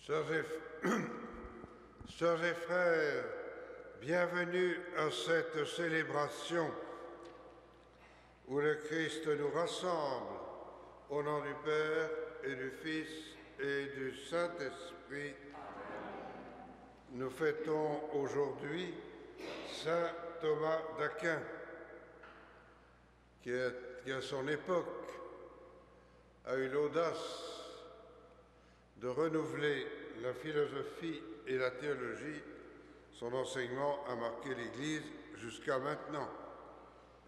Sœurs et frères, bienvenue à cette célébration où le Christ nous rassemble au nom du Père et du Fils et du Saint-Esprit. Nous fêtons aujourd'hui Saint Thomas d'Aquin, qui à son époque a eu l'audace de renouveler la philosophie et la théologie. Son enseignement a marqué l'Église jusqu'à maintenant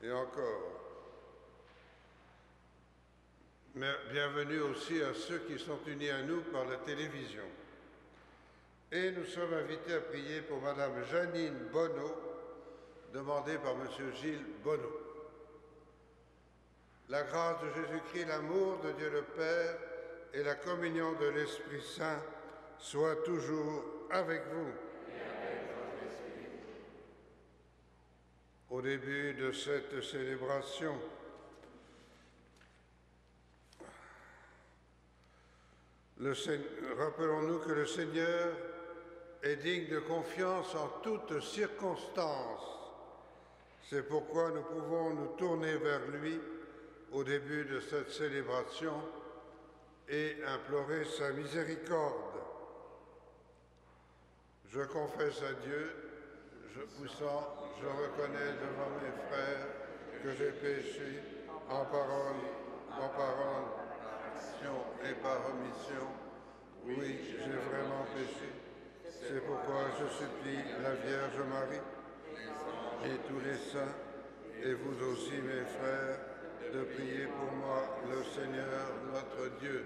et encore. Mais bienvenue aussi à ceux qui sont unis à nous par la télévision. Et nous sommes invités à prier pour Madame Janine Bonneau, demandée par Monsieur Gilles Bonneau. La grâce de Jésus-Christ, l'amour de Dieu le Père et la communion de l'Esprit Saint soient toujours avec vous. Et avec votre esprit. Au début de cette célébration, rappelons-nous que le Seigneur est digne de confiance en toutes circonstances. C'est pourquoi nous pouvons nous tourner vers lui au début de cette célébration et implorer sa miséricorde. Je confesse à Dieu, je reconnais devant mes frères que j'ai péché en parole, par action et par omission. Oui, j'ai vraiment péché. C'est pourquoi je supplie la Vierge Marie et tous les saints, et vous aussi mes frères, de prier pour moi, le Seigneur notre Dieu.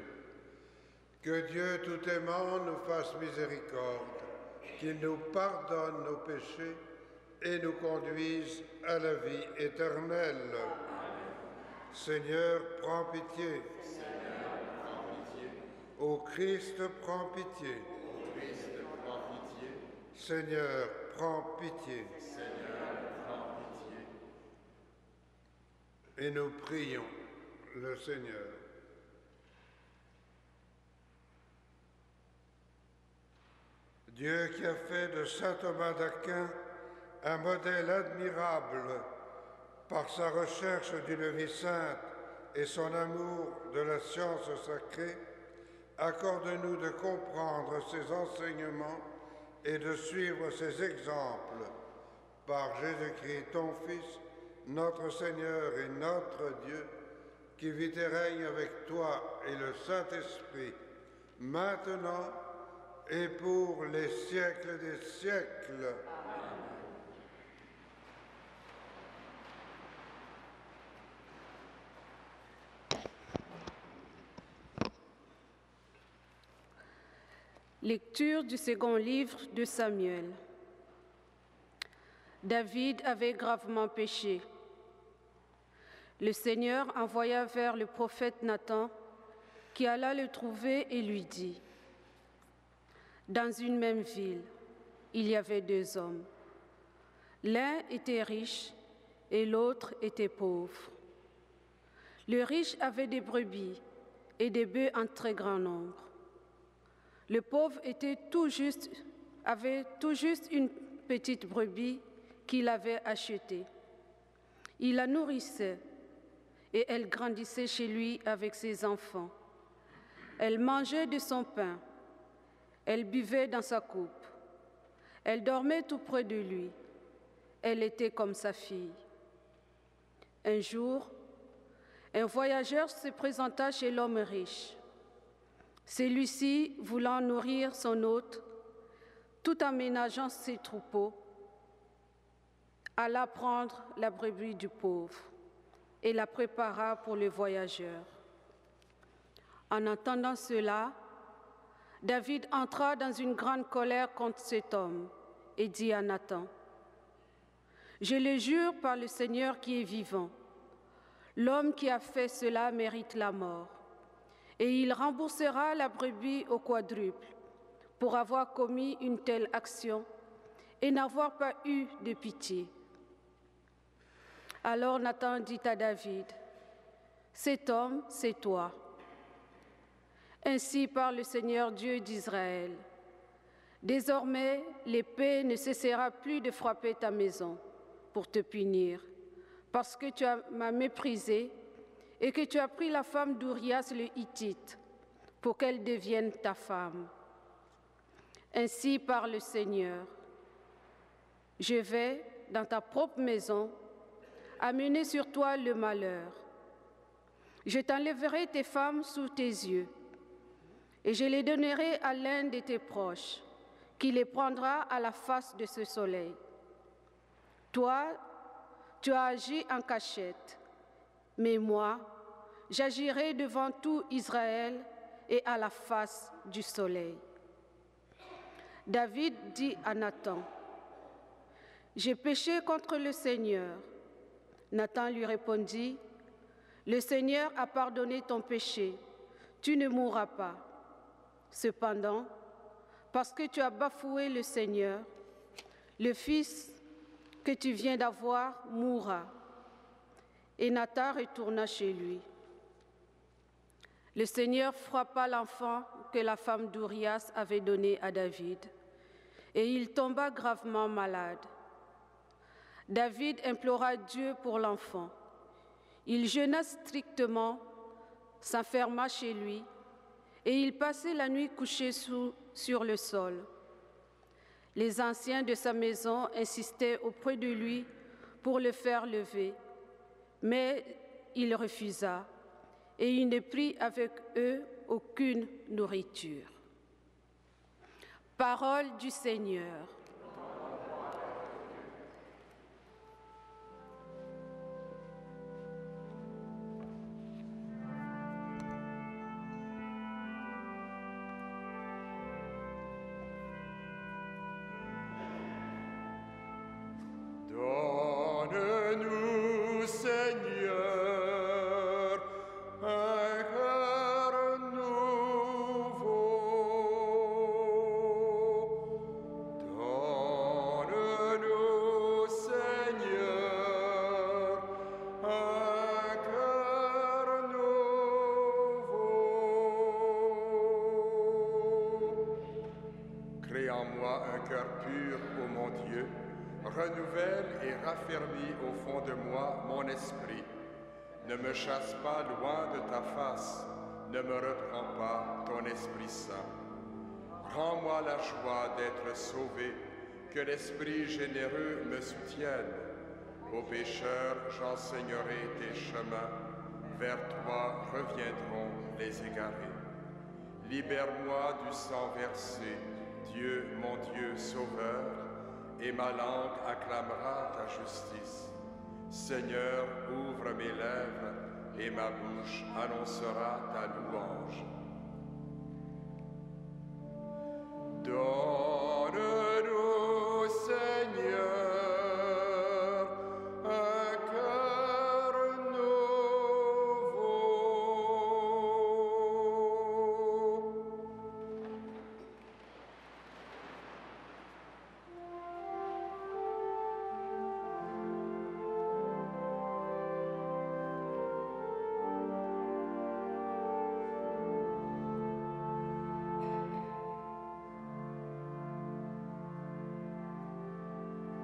Que Dieu tout aimant nous fasse miséricorde, qu'il nous pardonne nos péchés et nous conduise à la vie éternelle. Seigneur, prends pitié. Seigneur, prends pitié. Ô Christ, prends pitié. Ô Christ, prends pitié. Seigneur, prends pitié. Seigneur, prends pitié. Et nous prions le Seigneur. Dieu qui a fait de saint Thomas d'Aquin un modèle admirable par sa recherche d'une vie sainte et son amour de la science sacrée, accorde-nous de comprendre ses enseignements et de suivre ses exemples. Par Jésus-Christ, ton Fils, notre Seigneur et notre Dieu, qui vit et règne avec toi et le Saint-Esprit, maintenant et pour les siècles des siècles. Amen. Lecture du second livre de Samuel. David avait gravement péché. Le Seigneur envoya vers le prophète Nathan, qui alla le trouver et lui dit: dans une même ville, il y avait deux hommes. L'un était riche et l'autre était pauvre. Le riche avait des brebis et des bœufs en très grand nombre. Le pauvre avait tout juste une petite brebis qu'il avait achetée. Il la nourrissait et elle grandissait chez lui avec ses enfants. Elle mangeait de son pain. Elle buvait dans sa coupe. Elle dormait tout près de lui. Elle était comme sa fille. Un jour, un voyageur se présenta chez l'homme riche. Celui-ci, voulant nourrir son hôte, tout en ménageant ses troupeaux, alla prendre la brebis du pauvre et la prépara pour le voyageur. En entendant cela, David entra dans une grande colère contre cet homme et dit à Nathan: je le jure par le Seigneur qui est vivant, l'homme qui a fait cela mérite la mort, et il remboursera la brebis au quadruple pour avoir commis une telle action et n'avoir pas eu de pitié. Alors Nathan dit à David: cet homme, c'est toi. Ainsi parle le Seigneur Dieu d'Israël. Désormais, l'épée ne cessera plus de frapper ta maison pour te punir, parce que tu m'as méprisé et que tu as pris la femme d'Urias le Hittite pour qu'elle devienne ta femme. Ainsi parle le Seigneur. Je vais, dans ta propre maison, amener sur toi le malheur. Je t'enlèverai tes femmes sous tes yeux, et je les donnerai à l'un de tes proches, qui les prendra à la face de ce soleil. Toi, tu as agi en cachette, mais moi, j'agirai devant tout Israël et à la face du soleil. David dit à Nathan, « J'ai péché contre le Seigneur. » Nathan lui répondit, « Le Seigneur a pardonné ton péché, tu ne mourras pas. Cependant, parce que tu as bafoué le Seigneur, le fils que tu viens d'avoir mourra. » Et Nathan retourna chez lui. Le Seigneur frappa l'enfant que la femme d'Urias avait donné à David, et il tomba gravement malade. David implora Dieu pour l'enfant. Il jeûna strictement, s'enferma chez lui, et il passait la nuit couché sur le sol. Les anciens de sa maison insistaient auprès de lui pour le faire lever, mais il refusa, et il ne prit avec eux aucune nourriture. Parole du Seigneur. Donne-nous, Seigneur, un cœur nouveau. Donne-nous, Seigneur, un cœur nouveau. Crée en moi un cœur pur, ô mon Dieu. Renouvelle et raffermis au fond de moi mon esprit. Ne me chasse pas loin de ta face, ne me reprends pas ton Esprit Saint. Rends-moi la joie d'être sauvé, que l'Esprit généreux me soutienne. Aux pécheurs, j'enseignerai tes chemins, vers toi reviendront les égarés. Libère-moi du sang versé, Dieu, mon Dieu sauveur, et ma langue acclamera ta justice. Seigneur, ouvre mes lèvres, et ma bouche annoncera ta louange. Donne-nous, Seigneur, un cœur nouveau.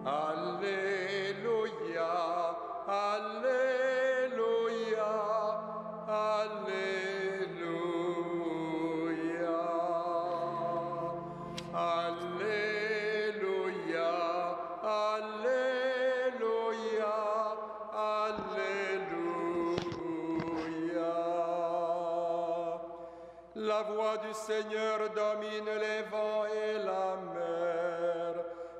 Alléluia, Alléluia, Alléluia. Alléluia, Alléluia, Alléluia. La voix du Seigneur domine les vents et la mer.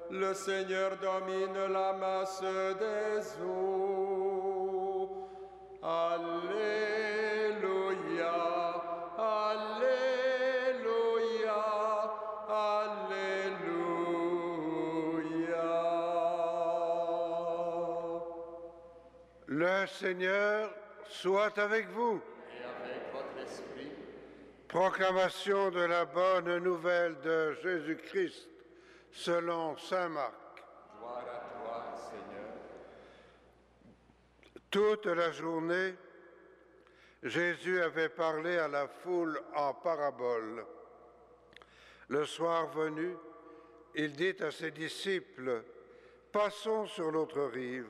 Le Seigneur domine la masse des eaux. Alléluia, Alléluia, Alléluia. Le Seigneur soit avec vous. Et avec votre esprit, Proclamation de la bonne nouvelle de Jésus-Christ selon saint Marc. gloire à toi, Seigneur. Toute la journée, Jésus avait parlé à la foule en parabole. Le soir venu, il dit à ses disciples, « Passons sur l'autre rive. »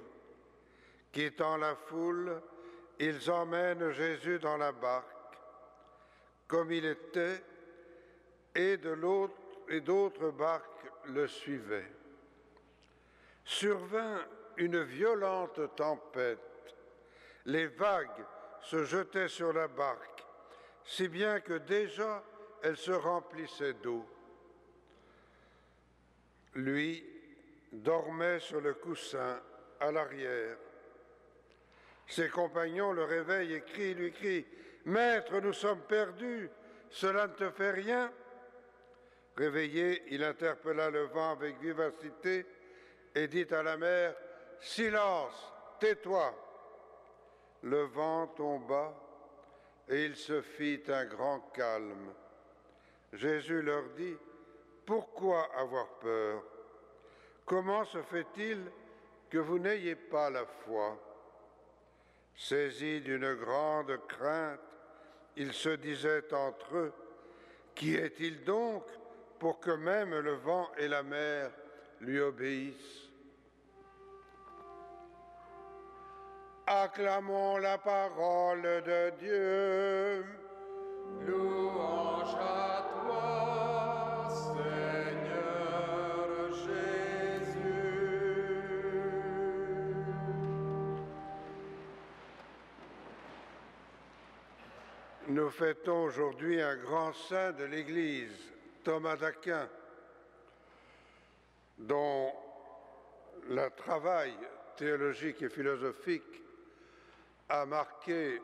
Quittant la foule, ils emmènent Jésus dans la barque, comme il était, et d'autres barques le suivaient. Survint une violente tempête. Les vagues se jetaient sur la barque, si bien que déjà elle se remplissait d'eau. Lui dormait sur le coussin à l'arrière. Ses compagnons le réveillent et lui crient « Maître, nous sommes perdus, cela ne te fait rien ?» Réveillé, il interpella le vent avec vivacité et dit à la mer « Silence, tais-toi !» Le vent tomba et il se fit un grand calme. Jésus leur dit « Pourquoi avoir peur? Comment se fait-il que vous n'ayez pas la foi ?» Saisis d'une grande crainte, ils se disaient entre eux, « Qui est-il donc pour que même le vent et la mer lui obéissent ?» Acclamons la parole de Dieu. Louange à toi, Seigneur Jésus. Nous fêtons aujourd'hui un grand saint de l'Église, Thomas d'Aquin, dont le travail théologique et philosophique a marqué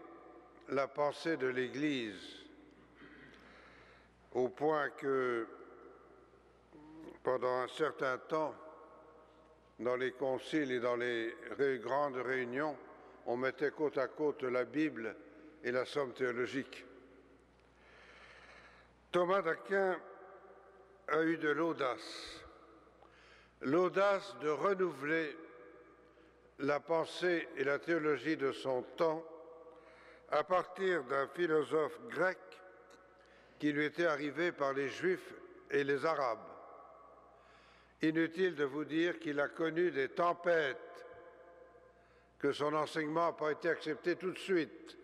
la pensée de l'Église, au point que, pendant un certain temps, dans les conciles et dans les grandes réunions, on mettait côte à côte la Bible et la somme théologique. Thomas d'Aquin a eu de l'audace de renouveler la pensée et la théologie de son temps à partir d'un philosophe grec qui lui était arrivé par les Juifs et les Arabes. Inutile de vous dire qu'il a connu des tempêtes, que son enseignement n'a pas été accepté tout de suite,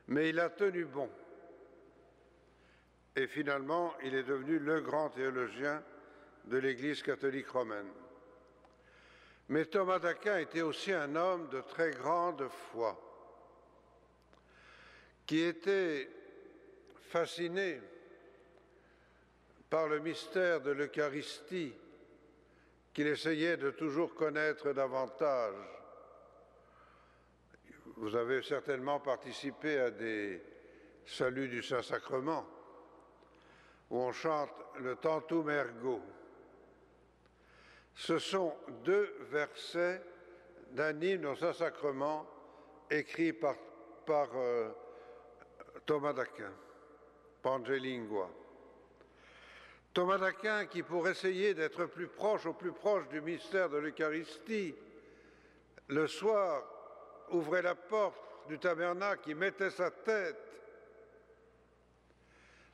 mais il a tenu bon. Et finalement, il est devenu le grand théologien de l'Église catholique romaine. Mais Thomas d'Aquin était aussi un homme de très grande foi, qui était fasciné par le mystère de l'Eucharistie, qu'il essayait de toujours connaître davantage. Vous avez certainement participé à des saluts du Saint-Sacrement, où on chante le Tantum Ergo. Ce sont deux versets d'un hymne au Saint-Sacrement écrit par Thomas d'Aquin, Pangelingua. Thomas d'Aquin qui, pour essayer d'être au plus proche du mystère de l'Eucharistie, le soir ouvrait la porte du tabernacle, il mettait sa tête.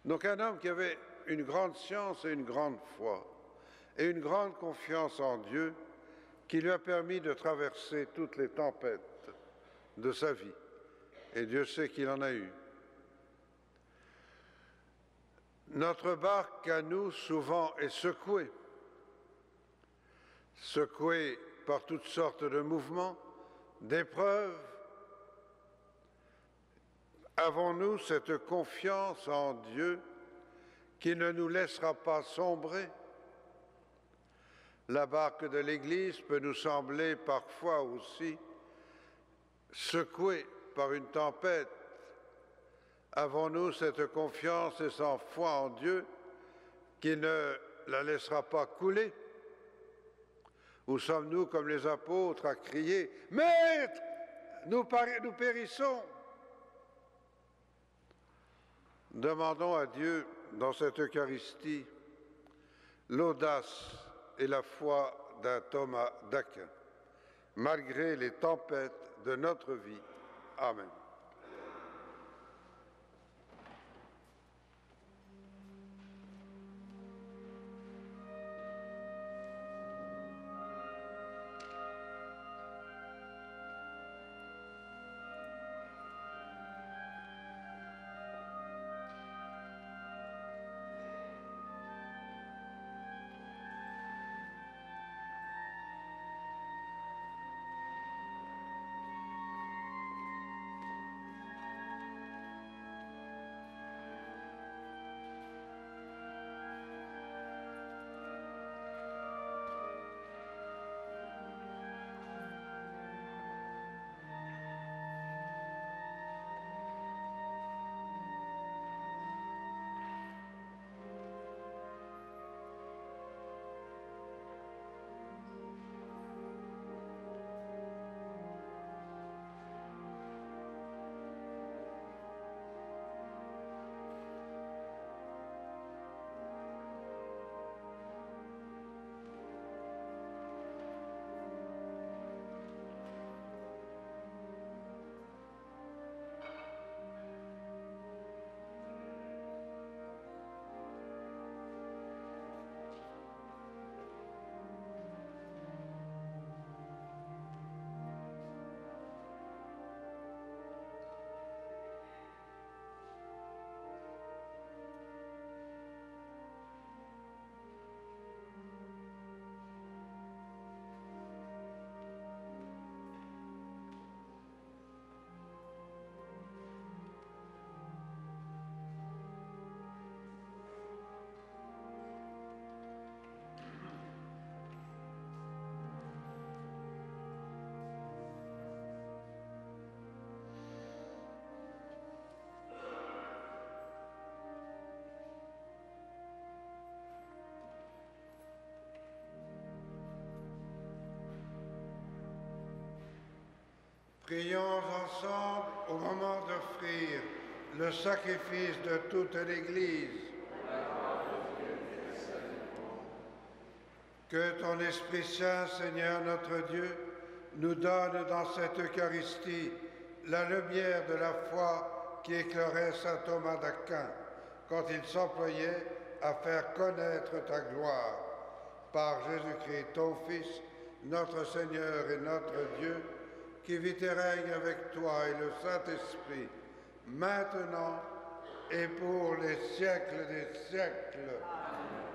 Donc un homme qui avait une grande science et une grande foi, et une grande confiance en Dieu qui lui a permis de traverser toutes les tempêtes de sa vie. Et Dieu sait qu'il en a eu. Notre barque à nous, souvent, est secouée par toutes sortes de mouvements, d'épreuves. Avons-nous cette confiance en Dieu qui ne nous laissera pas sombrer? La barque de l'Église peut nous sembler parfois aussi secouée par une tempête. Avons-nous cette confiance et cette foi en Dieu qui ne la laissera pas couler? Ou sommes-nous comme les apôtres à crier « Maître, nous périssons !» Demandons à Dieu, dans cette Eucharistie, l'audace et la foi d'un Thomas d'Aquin, malgré les tempêtes de notre vie. Amen. Prions ensemble au moment d'offrir le sacrifice de toute l'Église. Que ton Esprit Saint, Seigneur notre Dieu, nous donne dans cette Eucharistie la lumière de la foi qui éclairait saint Thomas d'Aquin quand il s'employait à faire connaître ta gloire. Par Jésus-Christ, ton Fils, notre Seigneur et notre Dieu, qui vit et règne avec toi et le Saint-Esprit, maintenant et pour les siècles des siècles. Amen.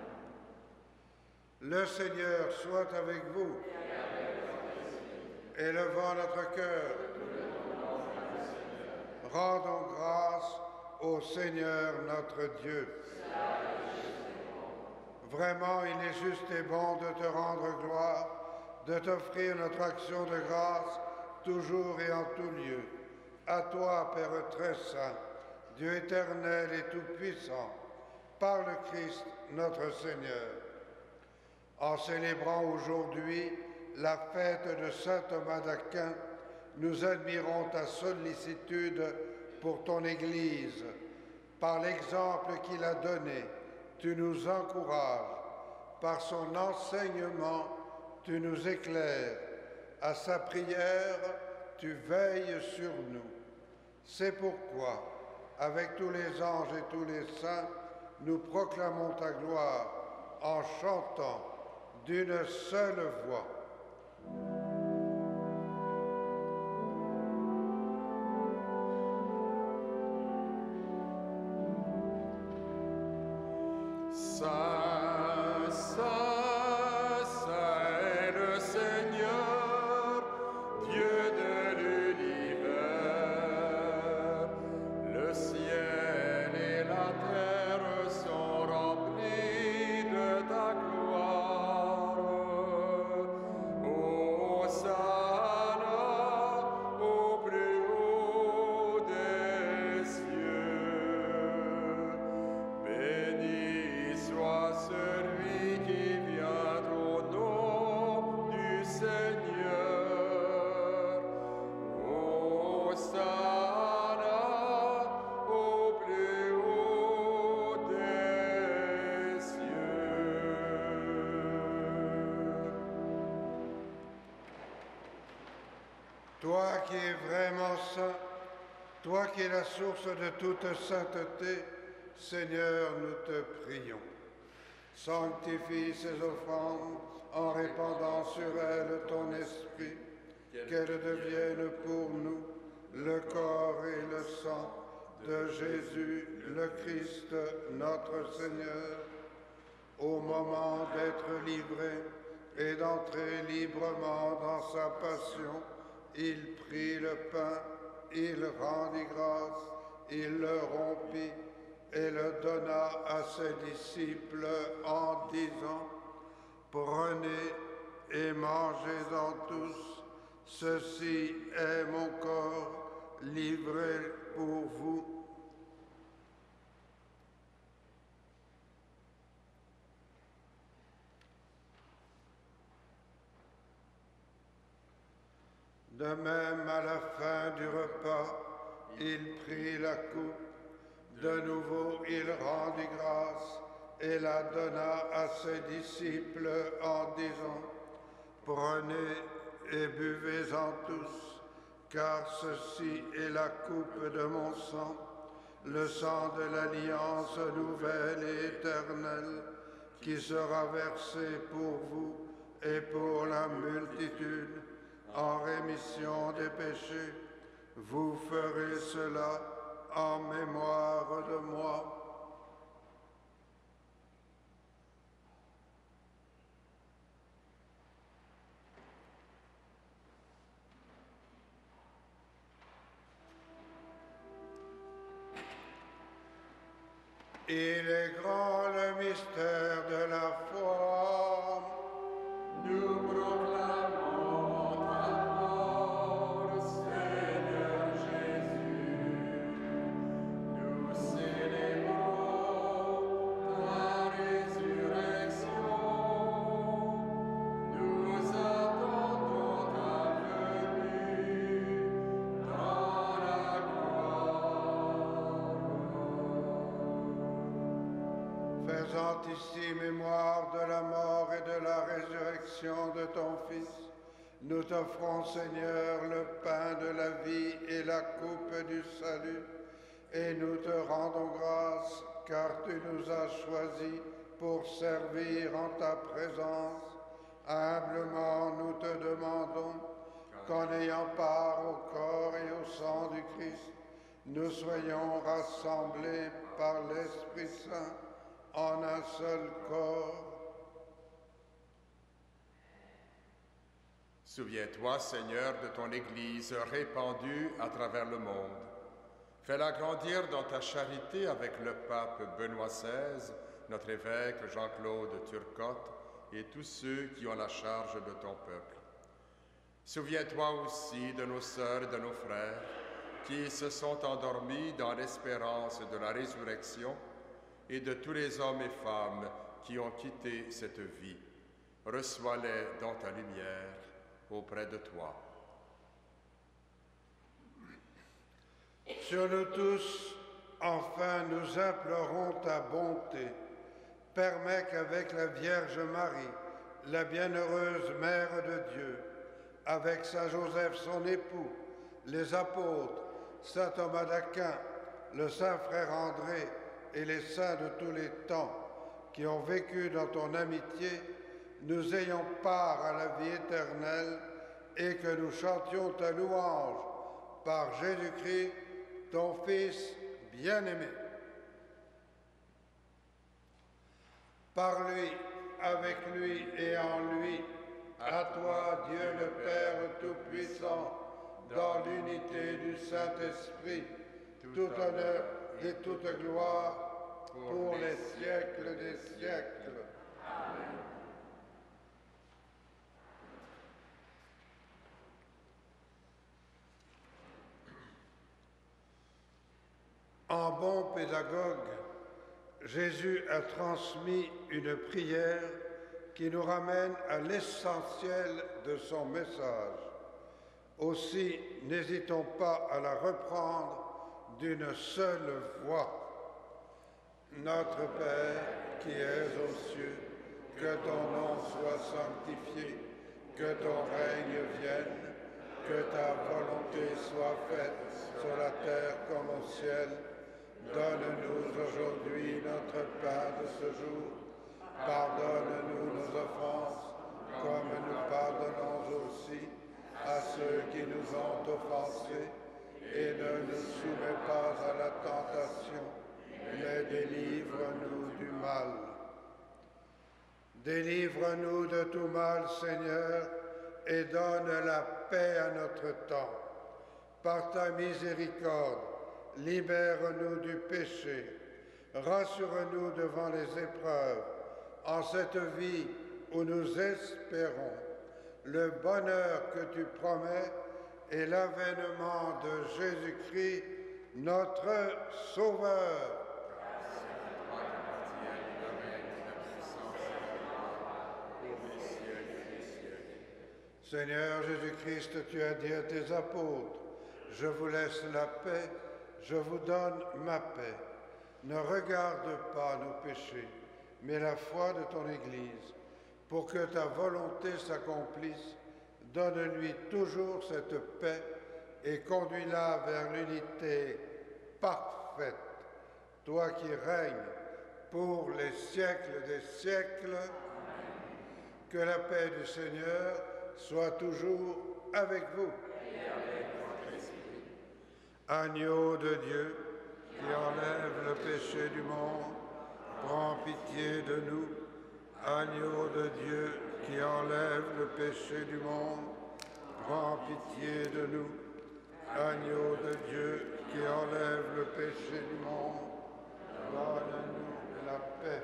Le Seigneur soit avec vous. Élevons notre cœur. Rendons grâce au Seigneur notre Dieu. Vraiment, il est juste et bon de te rendre gloire, de t'offrir notre action de grâce, toujours et en tout lieu. À toi, Père très saint, Dieu éternel et tout-puissant, par le Christ notre Seigneur. En célébrant aujourd'hui la fête de saint Thomas d'Aquin, nous admirons ta sollicitude pour ton Église. Par l'exemple qu'il a donné, tu nous encourages. Par son enseignement, tu nous éclaires. À sa prière, tu veilles sur nous. C'est pourquoi, avec tous les anges et tous les saints, nous proclamons ta gloire en chantant d'une seule voix. Saint, Saint, Saint est le Seigneur, Dieu de l'univers. Le ciel et la terre sont remplis de ta gloire. Hosanna au plus haut des cieux. Béni soit celui qui vient au nom du Seigneur. Hosanna au plus haut des cieux. Toi qui es vraiment saint, toi qui es la source de toute sainteté, Seigneur, nous te prions. Sanctifie ces offrandes en répandant sur elles ton esprit, qu'elles deviennent pour nous le corps et le sang de Jésus, le Christ, notre Seigneur. Au moment d'être livré et d'entrer librement dans sa passion, il prit le pain, il rendit grâce, il le rompit et le donna à ses disciples en disant: Prenez et mangez-en tous, ceci est mon corps livré pour vous. De même, à la fin du repas, il prit la coupe. De nouveau, il rendit grâce et la donna à ses disciples en disant: Prenez et buvez-en tous, car ceci est la coupe de mon sang, le sang de l'alliance nouvelle et éternelle, qui sera versé pour vous et pour la multitude en rémission des péchés. Vous ferez cela en mémoire de moi. Il est grand le mystère de la foi. Nous proclamons ta mort, Seigneur Jésus. Nous célébrons ta résurrection. Nous attendons ta venue. présente ici mémoire de la mort et de la résurrection de ton Fils, nous t'offrons, Seigneur, le pain de la vie et la coupe du salut, et nous te rendons grâce, car tu nous as choisis pour servir en ta présence. Humblement, nous te demandons qu'en ayant part au corps et au sang du Christ, nous soyons rassemblés par l'Esprit Saint en un seul corps. Souviens-toi, Seigneur, de ton Église répandue à travers le monde. Fais-la grandir dans ta charité avec le pape Benoît XVI, notre évêque Jean-Claude Turcotte et tous ceux qui ont la charge de ton peuple. Souviens-toi aussi de nos sœurs et de nos frères qui se sont endormis dans l'espérance de la résurrection et de tous les hommes et femmes qui ont quitté cette vie. Reçois-les dans ta lumière auprès de toi. Sur nous tous, enfin, nous implorons ta bonté. Permets qu'avec la Vierge Marie, la bienheureuse Mère de Dieu, avec Saint Joseph son époux, les apôtres, Saint Thomas d'Aquin, le Saint Frère André et les saints de tous les temps qui ont vécu dans ton amitié, nous ayons part à la vie éternelle et que nous chantions ta louange par Jésus-Christ, ton Fils bien-aimé. Par lui, avec lui et en lui, à toi, Dieu le Père Tout-Puissant, dans l'unité du Saint-Esprit, tout honneur et toute gloire pour les siècles des siècles. Amen. En bon pédagogue, Jésus a transmis une prière qui nous ramène à l'essentiel de son message. Aussi, n'hésitons pas à la reprendre d'une seule voix. Notre Père qui es aux cieux, que ton nom soit sanctifié, que ton règne vienne, que ta volonté soit faite sur la terre comme au ciel. Donne-nous aujourd'hui notre pain de ce jour. Pardonne-nous nos offenses, comme nous pardonnons aussi à ceux qui nous ont offensés. Et ne nous soumets pas à la tentation, mais délivre-nous du mal. Délivre-nous de tout mal, Seigneur, et donne la paix à notre temps. Par ta miséricorde, libère-nous du péché, rassure-nous devant les épreuves, en cette vie où nous espérons le bonheur que tu promets et l'avènement de Jésus-Christ, notre Sauveur. Seigneur Jésus-Christ, tu as dit à tes apôtres, je vous laisse la paix, je vous donne ma paix. Ne regarde pas nos péchés, mais la foi de ton Église. Pour que ta volonté s'accomplisse, donne-lui toujours cette paix et conduis-la vers l'unité parfaite. Toi qui règnes pour les siècles des siècles, que la paix du Seigneur soit toujours avec vous. Agneau de Dieu, qui enlève le péché du monde, prends pitié de nous. Agneau de Dieu, qui enlève le péché du monde, prends pitié de nous. Agneau de Dieu, qui enlève le péché du monde, donne-nous la paix.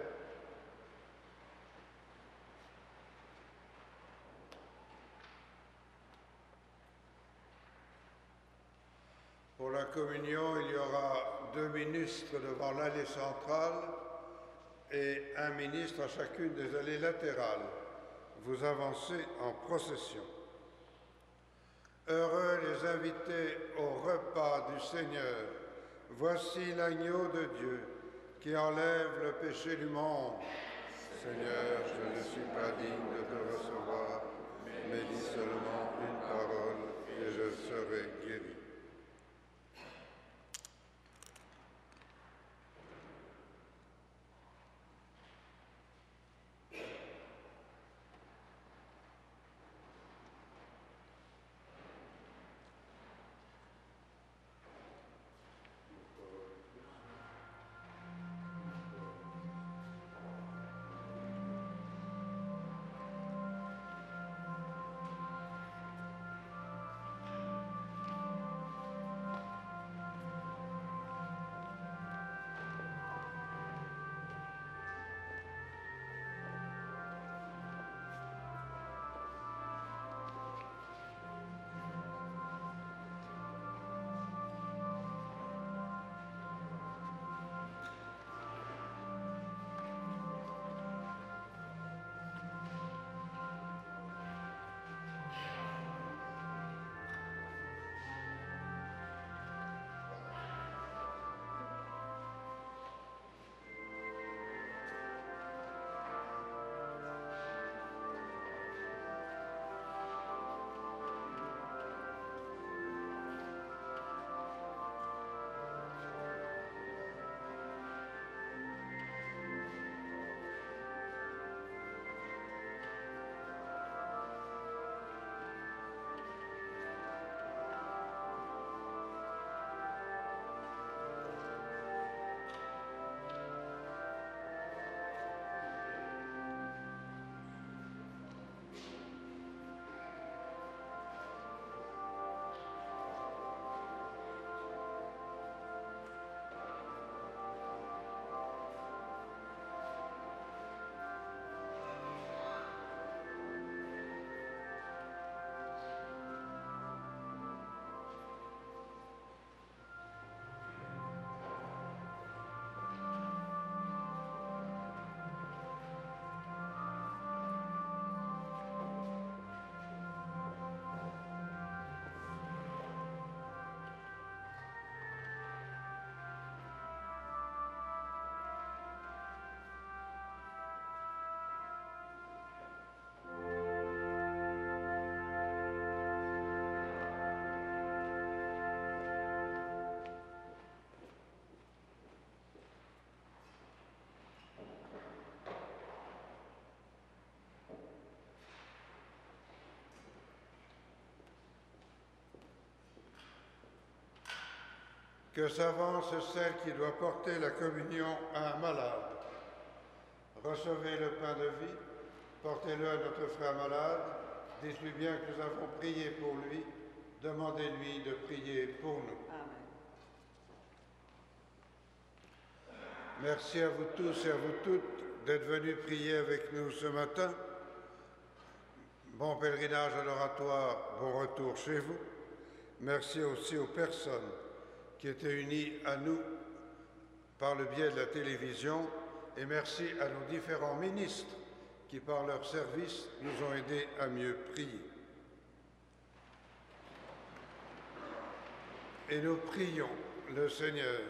Pour la communion, il y aura 2 ministres devant l'allée centrale et un ministre à chacune des allées latérales. Vous avancez en procession. Heureux les invités au repas du Seigneur. Voici l'agneau de Dieu qui enlève le péché du monde. Seigneur, je ne suis pas digne de te recevoir, mais dis seulement une parole et je serai guéri. Que s'avance celle qui doit porter la communion à un malade. Recevez le pain de vie, portez-le à notre frère malade, dites-lui bien que nous avons prié pour lui, demandez-lui de prier pour nous. Amen. Merci à vous tous et à vous toutes d'être venus prier avec nous ce matin. Bon pèlerinage à l'oratoire, bon retour chez vous. Merci aussi aux personnes qui étaient unies à nous par le biais de la télévision et merci à nos différents ministres qui, par leur service, nous ont aidés à mieux prier. Et nous prions le Seigneur.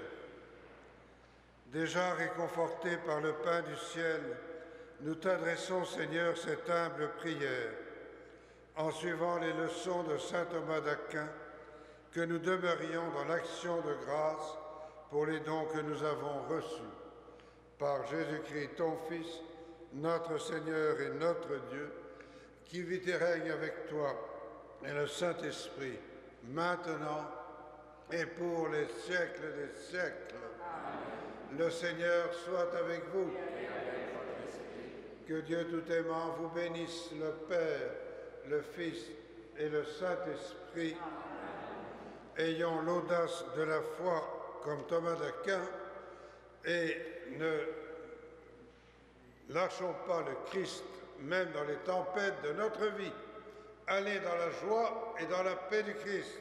Déjà réconfortés par le pain du ciel, nous t'adressons, Seigneur, cette humble prière, en suivant les leçons de saint Thomas d'Aquin, que nous demeurions dans l'action de grâce pour les dons que nous avons reçus. Par Jésus-Christ, ton Fils, notre Seigneur et notre Dieu, qui vit et règne avec toi et le Saint-Esprit, maintenant et pour les siècles des siècles. Amen. Le Seigneur soit avec vous. Que Dieu tout aimant vous bénisse, le Père, le Fils et le Saint-Esprit. Ayons l'audace de la foi comme Thomas d'Aquin et ne lâchons pas le Christ, même dans les tempêtes de notre vie. Allez dans la joie et dans la paix du Christ.